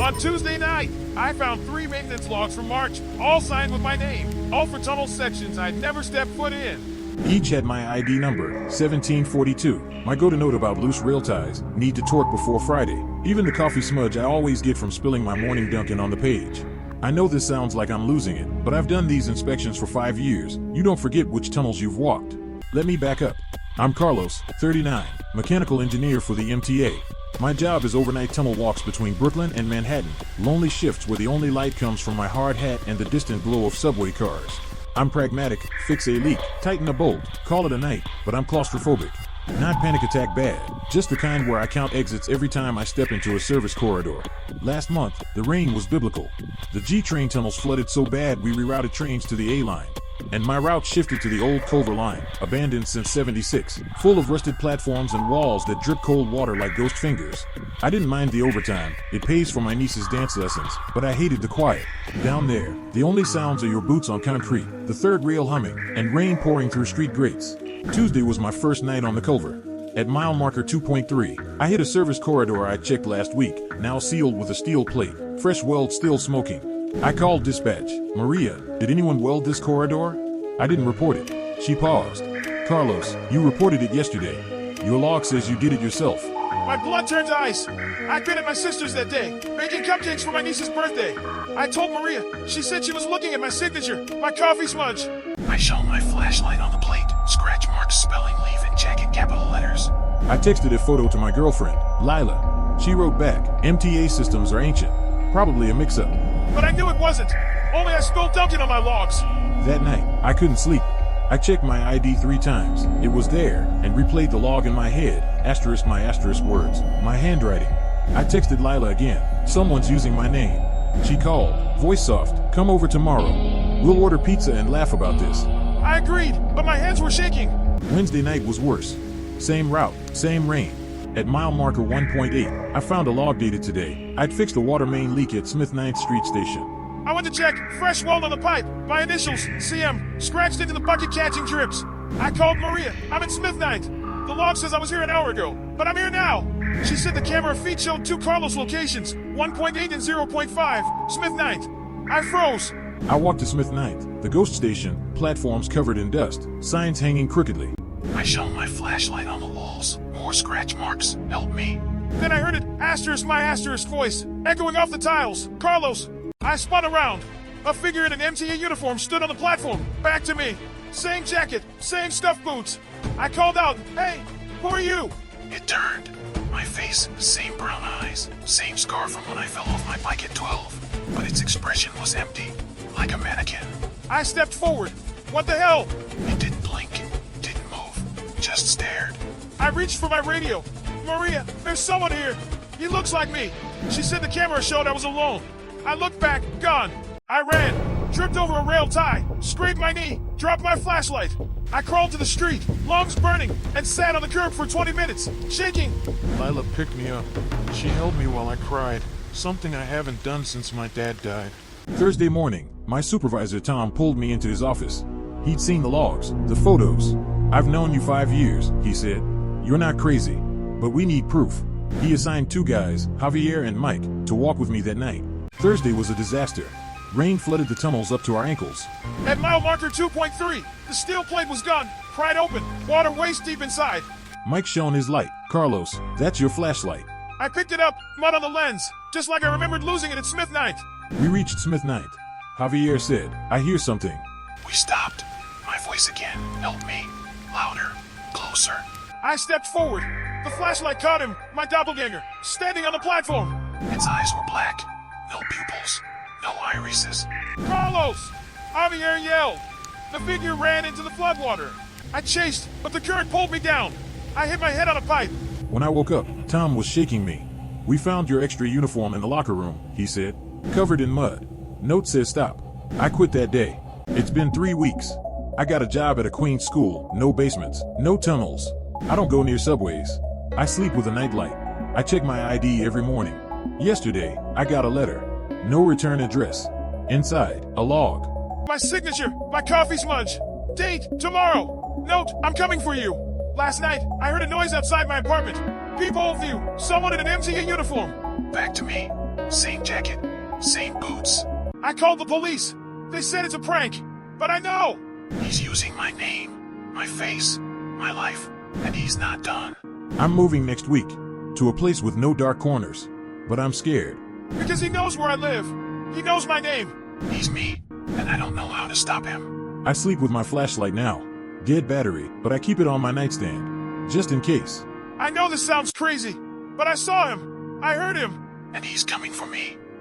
On Tuesday night, I found 3 maintenance logs from March, all signed with my name, all for tunnel sections I'd never stepped foot in. Each had my ID number, 1742. My go-to note about loose rail ties, need to torque before Friday. Even the coffee smudge I always get from spilling my morning Dunkin' on the page. I know this sounds like I'm losing it, but I've done these inspections for 5 years. You don't forget which tunnels you've walked. Let me back up. I'm Carlos, 39, mechanical engineer for the MTA. My job is overnight tunnel walks between Brooklyn and Manhattan, lonely shifts where the only light comes from my hard hat and the distant glow of subway cars. I'm pragmatic, fix a leak, tighten a bolt, call it a night, but I'm claustrophobic. Not panic attack bad, just the kind where I count exits every time I step into a service corridor. Last month, the rain was biblical. The G-train tunnels flooded so bad we rerouted trains to the A-line. And my route shifted to the old Culver line, abandoned since '76, full of rusted platforms and walls that drip cold water like ghost fingers. I didn't mind the overtime, it pays for my niece's dance lessons, but I hated the quiet. Down there, the only sounds are your boots on concrete, the third rail humming, and rain pouring through street grates. Tuesday was my first night on the Culver. At mile marker 2.3, I hit a service corridor I checked last week, now sealed with a steel plate, fresh weld still smoking. I called dispatch. Maria, did anyone weld this corridor? I didn't report it. She paused. Carlos, you reported it yesterday. Your log says you did it yourself. My blood turned to ice. I'd been at my sister's that day, baking cupcakes for my niece's birthday. I told Maria. She said she was looking at my signature, my coffee smudge. I shone my flashlight on the plate, scratch marks, spelling leaf, and jacket capital letters. I texted a photo to my girlfriend, Lila. She wrote back, MTA systems are ancient. Probably a mix-up. But I knew it wasn't. Only I spilled Dunkin' on my logs. That night, I couldn't sleep. I checked my ID 3 times. It was there, and replayed the log in my head, asterisk my asterisk words, my handwriting. I texted Lila again. Someone's using my name. She called, voice soft, come over tomorrow. We'll order pizza and laugh about this. I agreed, but my hands were shaking. Wednesday night was worse. Same route, same rain. At mile marker 1.8, I found a log dated today. I'd fixed a water main leak at Smith 9th Street Station. I went to check, fresh weld on the pipe. My initials, CM, scratched into the bucket catching drips. I called Maria. I'm in Smith 9th. The log says I was here an hour ago, but I'm here now. She said the camera feed showed 2 Carlos locations, 1.8 and 0.5, Smith 9th. I froze. I walked to Smith 9th, the ghost station, platforms covered in dust, signs hanging crookedly. I shone my flashlight on the walls. More scratch marks. Help me. Then I heard it, asterisk my asterisk voice, echoing off the tiles. Carlos. I spun around. A figure in an MTA uniform stood on the platform, back to me. Same jacket, same stuffed boots. I called out, hey, who are you? It turned. My face, same brown eyes, same scar from when I fell off my bike at 12. But its expression was empty, like a mannequin. I stepped forward. What the hell? It didn't blink, didn't move, just stared. I reached for my radio. Maria, there's someone here. He looks like me. She said the camera showed I was alone. I looked back, gone. I ran, tripped over a rail tie, scraped my knee, dropped my flashlight. I crawled to the street, lungs burning, and sat on the curb for 20 minutes, shaking. Lila picked me up. She held me while I cried, something I haven't done since my dad died. Thursday morning, my supervisor Tom pulled me into his office. He'd seen the logs, the photos. I've known you 5 years, he said. You're not crazy, but we need proof. He assigned 2 guys, Javier and Mike, to walk with me that night. Thursday was a disaster. Rain flooded the tunnels up to our ankles. At mile marker 2.3, the steel plate was gone, pried open, water waist deep inside. Mike shone his light. Carlos, that's your flashlight. I picked it up, mud on the lens, just like I remembered losing it at Smith 9th. We reached Smith 9th. Javier said, I hear something. We stopped. My voice again. Help me. Louder. Closer. I stepped forward. The flashlight caught him, my doppelgänger, standing on the platform. Its eyes were black. No pupils. No irises. Carlos! Javier yelled. The figure ran into the floodwater. I chased, but the current pulled me down. I hit my head on a pipe. When I woke up, Tom was shaking me. We found your extra uniform in the locker room, he said. Covered in mud. Note says stop. I quit that day. It's been 3 weeks. I got a job at a Queens school, no basements, no tunnels. I don't go near subways. I sleep with a nightlight. I check my ID every morning. Yesterday, I got a letter. No return address. Inside, a log. My signature, my coffee smudge. Date, tomorrow. Note, I'm coming for you. Last night, I heard a noise outside my apartment. Peephole view, someone in an MTA uniform. Back to me. same jacket, same boots. I called the police. They said it's a prank, but I know. He's using my name, my face, my life, and he's not done. I'm moving next week to a place with no dark corners, but I'm scared. Because he knows where I live. He knows my name. He's me, and I don't know how to stop him. I sleep with my flashlight now. Dead battery, but I keep it on my nightstand, just in case. I know this sounds crazy, but I saw him. I heard him. And he's coming for me.